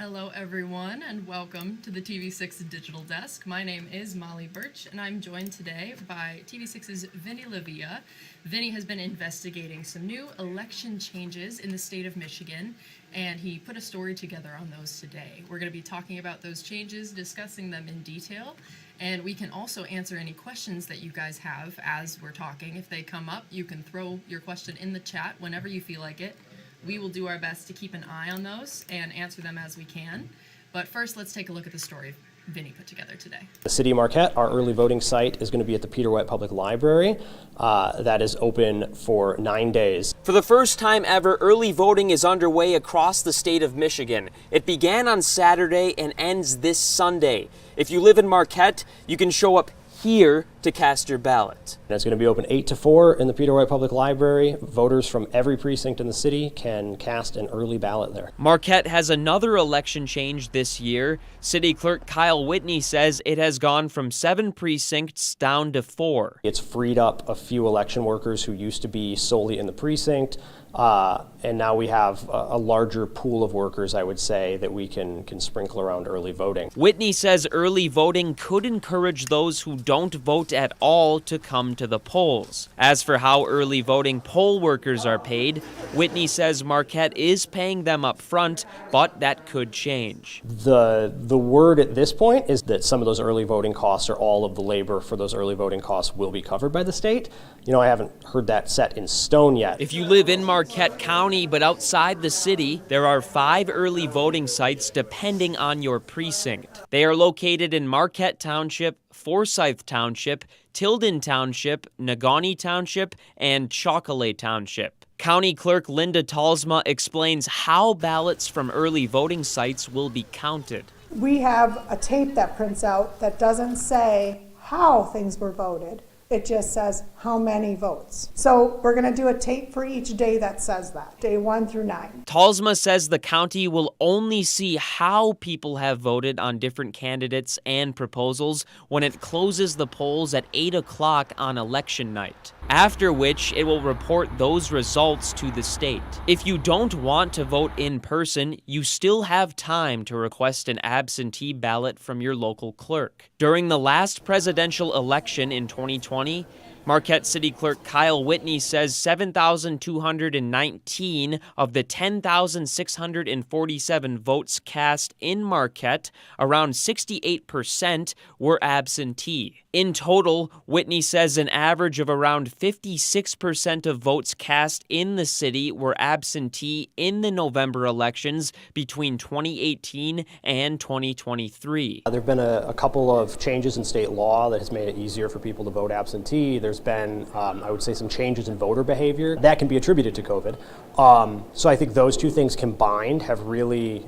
Hello everyone and welcome to the TV6 Digital Desk. My name is Molly Birch and I'm joined today by TV6's Vinny. Vinny has been investigating some new election changes in the state of Michigan and he put a story together on those today. We're going to be talking about those changes, discussing them in detail, and we can also answer any questions that you guys have as we're talking. If they come up, you can throw your question in the chat whenever you feel like it. We will do our best to keep an eye on those and answer them as we can. But first, let's take a look at the story Vinny put together today. The City of Marquette, our early voting site, is going to be at the Peter White Public Library. That is open for 9 days. For the first time ever, early voting is underway across the state of Michigan. It began on Saturday and ends this Sunday. If you live in Marquette, you can show up here to cast your ballot. And it's going to be open 8 to 4 in the Peter White Public Library. Voters from every precinct in the city can cast an early ballot there. Marquette has another election change this year. City Clerk Kyle Whitney says it has gone from 7 precincts down to 4. It's freed up a few election workers who used to be solely in the precinct, and now we have a larger pool of workers, I would say, that we can sprinkle around early voting. Whitney says early voting could encourage those who don't vote at all to come to the polls. As for how early voting poll workers are paid, Whitney says Marquette is paying them up front, but that could change. The word at this point is that some of those early voting costs, or all of the labor for those early voting costs, will be covered by the state. You know, I haven't heard that set in stone yet. If you live in Marquette County but outside the city, there are 5 early voting sites depending on your precinct. They are located in Marquette Township, Forsyth Township, Tilden Township, Negaunee Township, and Chocolate Township. County Clerk Linda Talsma explains how ballots from early voting sites will be counted. We have a tape that prints out that doesn't say how things were voted. It just says how many votes. So we're going to do a tape for each day that says that, day 1 through 9. Talsma says the county will only see how people have voted on different candidates and proposals when it closes the polls at 8 o'clock on election night, after which it will report those results to the state. If you don't want to vote in person, you still have time to request an absentee ballot from your local clerk. During the last presidential election in 2020, Marquette City Clerk Kyle Whitney says 7,219 of the 10,647 votes cast in Marquette, around 68%, were absentee. In total, Whitney says an average of around 56% of votes cast in the city were absentee in the November elections between 2018 and 2023. There have been a couple of changes in state law that has made it easier for people to vote absentee. There's been, I would say, some changes in voter behavior that can be attributed to COVID. So I think those two things combined have really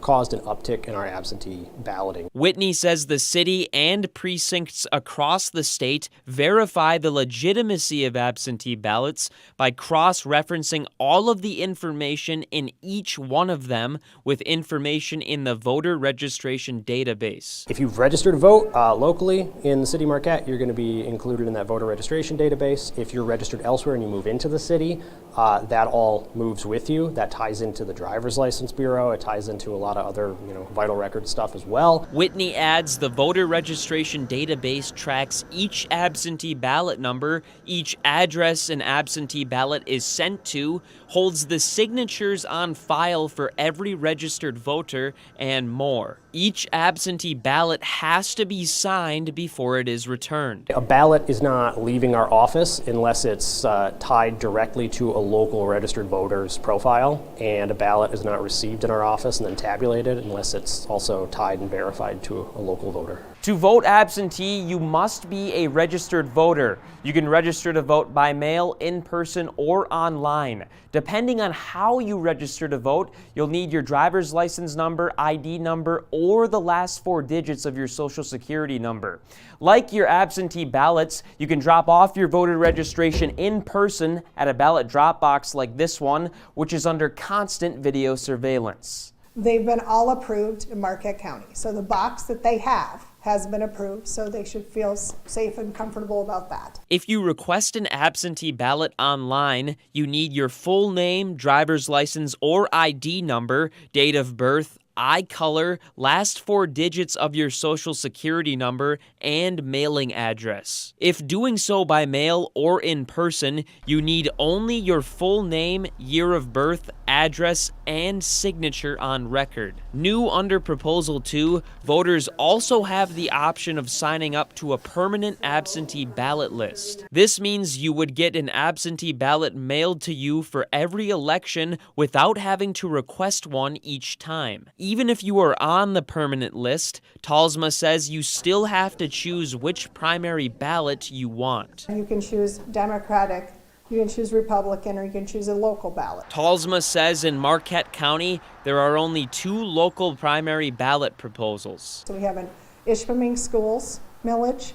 caused an uptick in our absentee balloting. Whitney says the city and precincts across the state verify the legitimacy of absentee ballots by cross-referencing all of the information in each one of them with information in the voter registration database. If you've registered to vote locally in the city of Marquette, you're going to be included in that voter registration database. If you're registered elsewhere and you move into the city, that all moves with you. That ties into the driver's license bureau. It ties into a lot of other, vital record stuff as well. Whitney adds the voter registration database tracks each absentee ballot number, each address an absentee ballot is sent to, holds the signatures on file for every registered voter, and more. Each absentee ballot has to be signed before it is returned. A ballot is not leaving our office unless it's tied directly to a local registered voter's profile, and a ballot is not received in our office and then tabulated unless it's also tied and verified to a local voter. To vote absentee, you must be a registered voter. You can register to vote by mail, in person, or online. Depending on how you register to vote, you'll need your driver's license number, ID number, or the last 4 digits of your social security number. Like your absentee ballots, you can drop off your voter registration in person at a ballot drop box like this one, which is under constant video surveillance. They've been all approved in Marquette County. So the box that they have has been approved, so they should feel safe and comfortable about that. If you request an absentee ballot online, you need your full name, driver's license or ID number, date of birth, eye color, last 4 digits of your social security number, and mailing address. If doing so by mail or in person, you need only your full name, year of birth, address, and signature on record. New under Proposal 2, voters also have the option of signing up to a permanent absentee ballot list. This means you would get an absentee ballot mailed to you for every election without having to request one each time. Even if you are on the permanent list, Talsma says you still have to choose which primary ballot you want. You can choose Democratic, you can choose Republican, or you can choose a local ballot. Talsma says in Marquette County, there are only 2 local primary ballot proposals. So we have an Ishpeming Schools millage.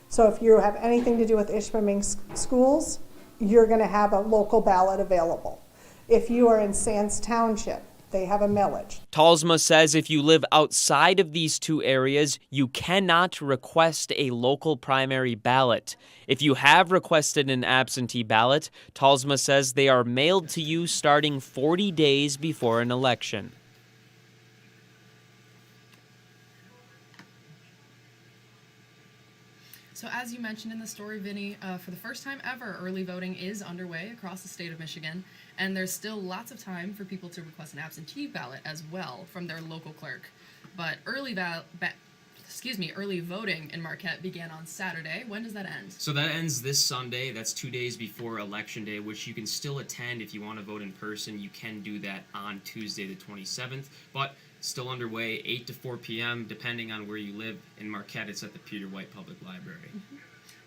So if you have anything to do with Ishpeming schools, you're going to have a local ballot available. If you are in Sands Township, they have a millage. Talsma says if you live outside of these 2 areas, you cannot request a local primary ballot. If you have requested an absentee ballot, Talsma says they are mailed to you starting 40 days before an election. So as you mentioned in the story, Vinny, for the first time ever, early voting is underway across the state of Michigan, and there's still lots of time for people to request an absentee ballot as well from their local clerk. But early voting in Marquette began on Saturday. When does that end? So that ends this Sunday. That's 2 days before Election Day, which you can still attend if you want to vote in person. You can do that on Tuesday the 27th, but still underway, 8 to 4 p.m., depending on where you live. In Marquette, it's at the Peter White Public Library. Mm-hmm.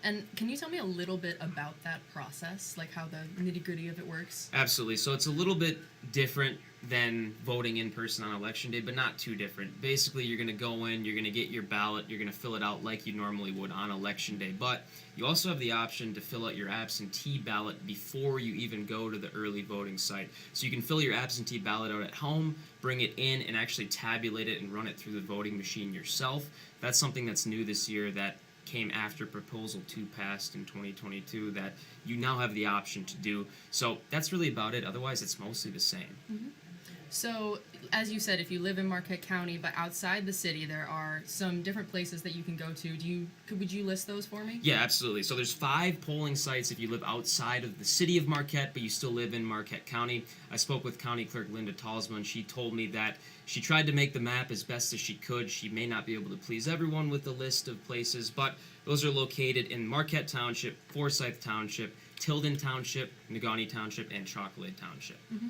And can you tell me a little bit about that process, like how the nitty-gritty of it works? Absolutely. So it's a little bit different than voting in person on Election Day, but not too different. Basically, you're going to go in, you're going to get your ballot, you're going to fill it out like you normally would on Election Day, but you also have the option to fill out your absentee ballot before you even go to the early voting site. So you can fill your absentee ballot out at home, bring it in, and actually tabulate it and run it through the voting machine yourself. That's something that's new this year that came after Proposal 2 passed in 2022 that you now have the option to do. So that's really about it. Otherwise, it's mostly the same. Mm-hmm. So, as you said, if you live in Marquette County, but outside the city, there are some different places that you can go to. Would you list those for me? Yeah, absolutely. So there's 5 polling sites if you live outside of the city of Marquette, but you still live in Marquette County. I spoke with County Clerk Linda Talsma, and she told me that she tried to make the map as best as she could. She may not be able to please everyone with the list of places, but those are located in Marquette Township, Forsyth Township, Tilden Township, Negaunee Township, and Chocolate Township. Mm-hmm.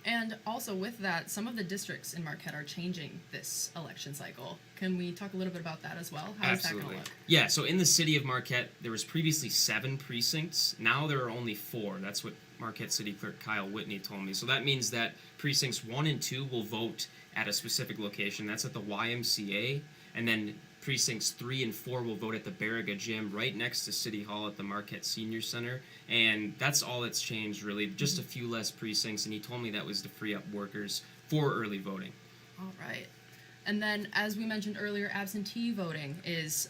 And also with that, some of the districts in Marquette are changing this election cycle. Can we talk a little bit about that as well? How is that going to look? Yeah, so in the city of Marquette, there was previously 7 precincts. Now there are only 4. That's what Marquette City Clerk Kyle Whitney told me. So that means that precincts 1 and 2 will vote at a specific location. That's at the YMCA. And then precincts 3 and 4 will vote at the Barriga Gym right next to City Hall at the Marquette Senior Center. And that's all that's changed, really. Just a few less precincts. And he told me that was to free up workers for early voting. All right. And then, as we mentioned earlier, absentee voting is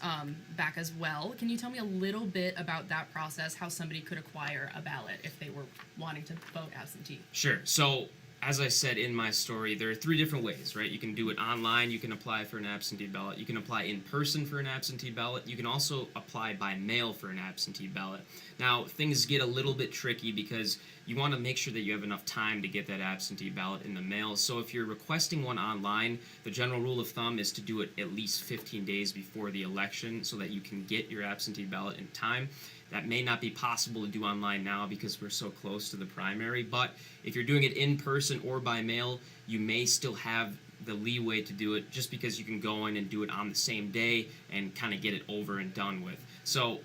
back as well. Can you tell me a little bit about that process, how somebody could acquire a ballot if they were wanting to vote absentee? Sure. So, as I said in my story, there are 3 different ways, right? You can do it online, you can apply for an absentee ballot, you can apply in person for an absentee ballot, you can also apply by mail for an absentee ballot. Now, things get a little bit tricky because you want to make sure that you have enough time to get that absentee ballot in the mail. So if you're requesting one online, the general rule of thumb is to do it at least 15 days before the election so that you can get your absentee ballot in time. That may not be possible to do online now because we're so close to the primary, but if you're doing it in person or by mail, you may still have the leeway to do it just because you can go in and do it on the same day and kind of get it over and done with. So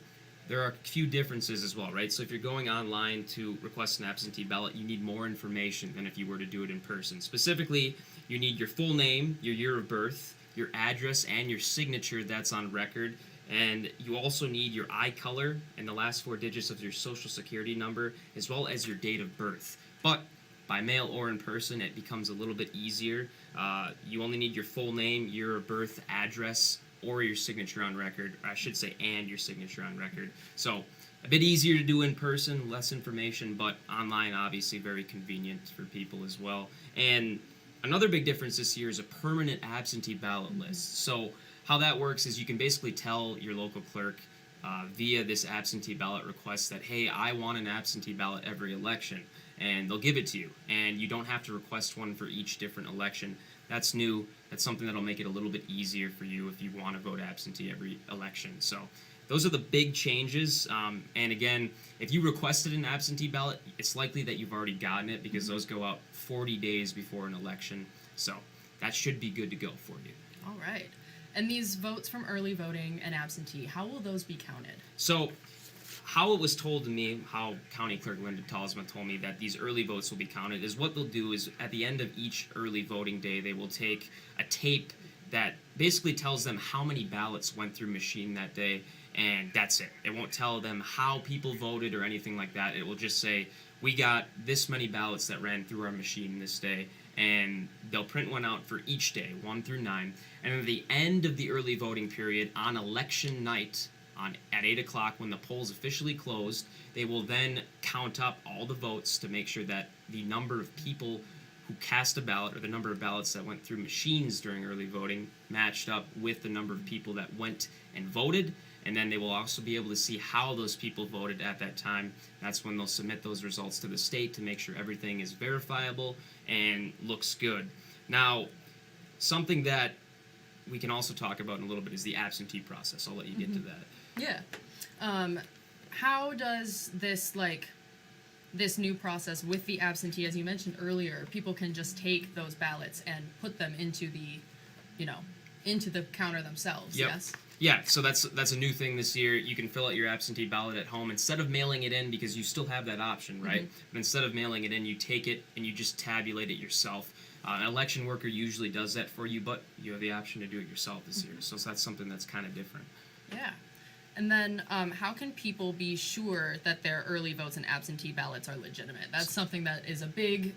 there are a few differences as well, right? So if you're going online to request an absentee ballot, you need more information than if you were to do it in person. Specifically, you need your full name, your year of birth, your address, and your signature that's on record. And you also need your eye color and the last 4 digits of your social security number, as well as your date of birth. But by mail or in person, it becomes a little bit easier. You only need your full name, year of birth, address, or your signature on record, or I should say, and your signature on record. So a bit easier to do in person, less information, but online obviously very convenient for people as well. And another big difference this year is a permanent absentee ballot list. So how that works is you can basically tell your local clerk via this absentee ballot request that, hey, I want an absentee ballot every election, and they'll give it to you. And you don't have to request one for each different election. That's new. That's something that'll make it a little bit easier for you if you want to vote absentee every election. So those are the big changes. And again, if you requested an absentee ballot, it's likely that you've already gotten it because those go out 40 days before an election. So that should be good to go for you. All right. And these votes from early voting and absentee, how will those be counted? So how it was told to me, how County Clerk Linda Talsma told me that these early votes will be counted, is what they'll do is at the end of each early voting day, they will take a tape that basically tells them how many ballots went through machine that day, and that's it. It won't tell them how people voted or anything like that. It will just say, we got this many ballots that ran through our machine this day, and they'll print one out for each day, 1 through 9. And at the end of the early voting period, on election night, at 8 o'clock when the polls officially closed, they will then count up all the votes to make sure that the number of people who cast a ballot, or the number of ballots that went through machines during early voting, matched up with the number of people that went and voted. And then they will also be able to see how those people voted at that time. That's when they'll submit those results to the state to make sure everything is verifiable and looks good. Now, something that we can also talk about in a little bit is the absentee process. I'll let you get to that. Yeah. How does this new process with the absentee, as you mentioned earlier, people can just take those ballots and put them into the counter themselves? Yep. Yes. Yeah, so that's a new thing this year. You can fill out your absentee ballot at home instead of mailing it in, because you still have that option, right? But instead of mailing it in, you take it and you just tabulate it yourself. An election worker usually does that for you, but you have the option to do it yourself this year. So that's something that's kind of different. Yeah. And then how can people be sure that their early votes and absentee ballots are legitimate? That's something that is a big,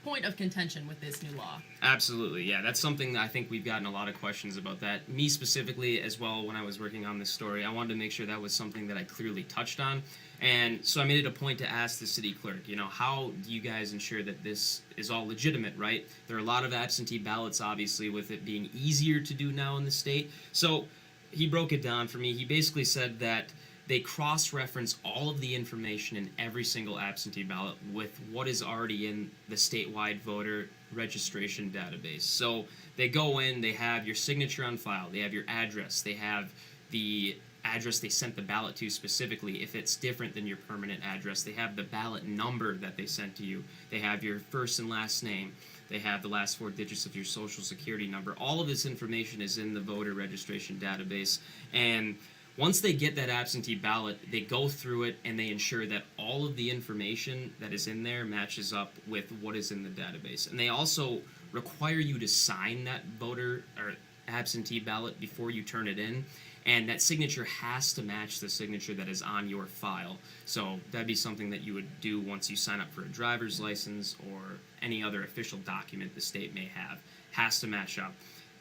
point of contention with this new law. Absolutely, yeah. That's something that I think we've gotten a lot of questions about that. Me specifically as well, when I was working on this story, I wanted to make sure that was something that I clearly touched on. And so I made it a point to ask the city clerk, how do you guys ensure that this is all legitimate, right? There are a lot of absentee ballots, obviously, with it being easier to do now in the state. So he broke it down for me. He basically said that they cross-reference all of the information in every single absentee ballot with what is already in the statewide voter registration database. So they go in, they have your signature on file, they have your address, they have the address they sent the ballot to specifically. If it's different than your permanent address, they have the ballot number that they sent to you, they have your first and last name, they have the last 4 digits of your social security number. All of this information is in the voter registration database, and once they get that absentee ballot, they go through it and they ensure that all of the information that is in there matches up with what is in the database. And they also require you to sign that voter or absentee ballot before you turn it in. And that signature has to match the signature that is on your file. So that'd be something that you would do once you sign up for a driver's license or any other official document the state may have. Has to match up.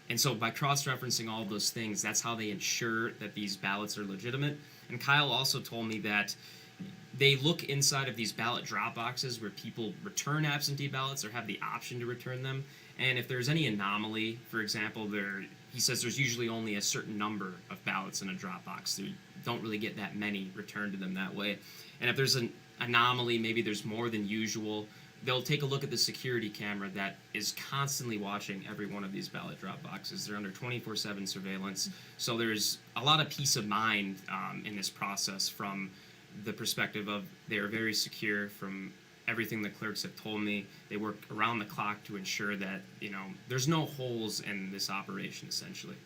And so by cross-referencing all of those things, that's how they ensure that these ballots are legitimate. And Kyle also told me that they look inside of these ballot drop boxes where people return absentee ballots or have the option to return them. And if there's any anomaly, for example, he says there's usually only a certain number of ballots in a drop box. They don't really get that many returned to them that way. And if there's an anomaly, maybe there's more than usual, they'll take a look at the security camera that is constantly watching every one of these ballot drop boxes. They're under 24/7 surveillance. So there's a lot of peace of mind in this process from the perspective of they're very secure. From everything the clerks have told me, they work around the clock to ensure that, there's no holes in this operation, essentially.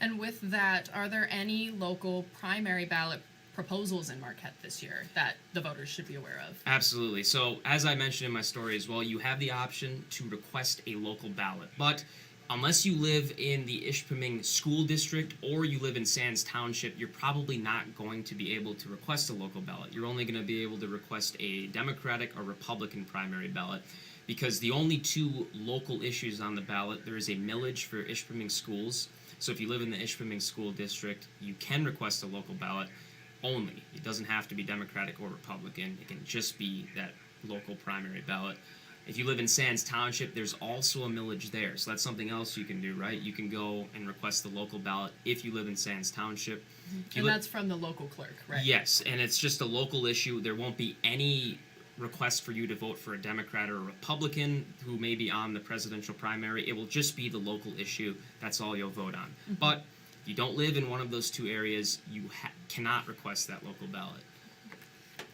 And with that, are there any local primary ballot proposals in Marquette this year that the voters should be aware of? Absolutely. So as I mentioned in my story as well, you have the option to request a local ballot. But unless you live in the Ishpeming School District or you live in Sands Township, you're probably not going to be able to request a local ballot. You're only going to be able to request a Democratic or Republican primary ballot, because the only 2 local issues on the ballot, there is a millage for Ishpeming schools, So if you live in the Ishpeming School District, you can request a local ballot only. It doesn't have to be Democratic or Republican. It can just be that local primary ballot. If you live in Sands Township, there's also a millage there. So that's something else you can do, right? You can go and request the local ballot if you live in Sands Township. And that's from the local clerk, right? Yes, and it's just a local issue. There won't be any request for you to vote for a Democrat or a Republican who may be on the presidential primary. It will just be the local issue. That's all you'll vote on. But if you don't live in one of those two areas, you cannot request that local ballot.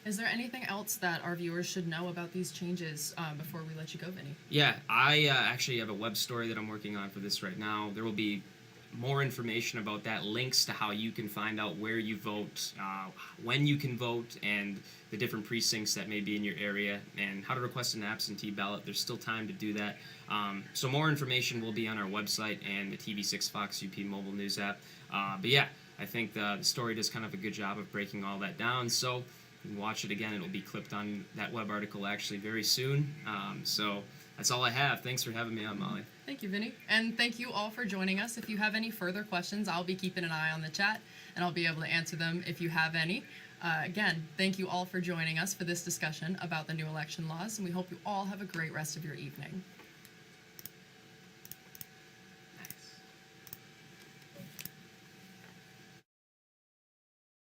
Is there anything else that our viewers should know about these changes before we let you go, Vinny? Yeah, I actually have a web story that I'm working on for this right now. There will be more information about that, links to how you can find out where you vote, when you can vote, and the different precincts that may be in your area, and how to request an absentee ballot. There's still time to do that. So more information will be on our website and the TV6 Fox UP mobile news app. But yeah, I think the story does kind of a good job of breaking all that down. So you can watch it again. It'll be clipped on that web article actually very soon. So that's all I have. Thanks for having me on, Molly. Thank you, Vinny. And thank you all for joining us. If you have any further questions, I'll be keeping an eye on the chat, and I'll be able to answer them if you have any. Again, thank you all for joining us for this discussion about the new election laws, and we hope you all have a great rest of your evening.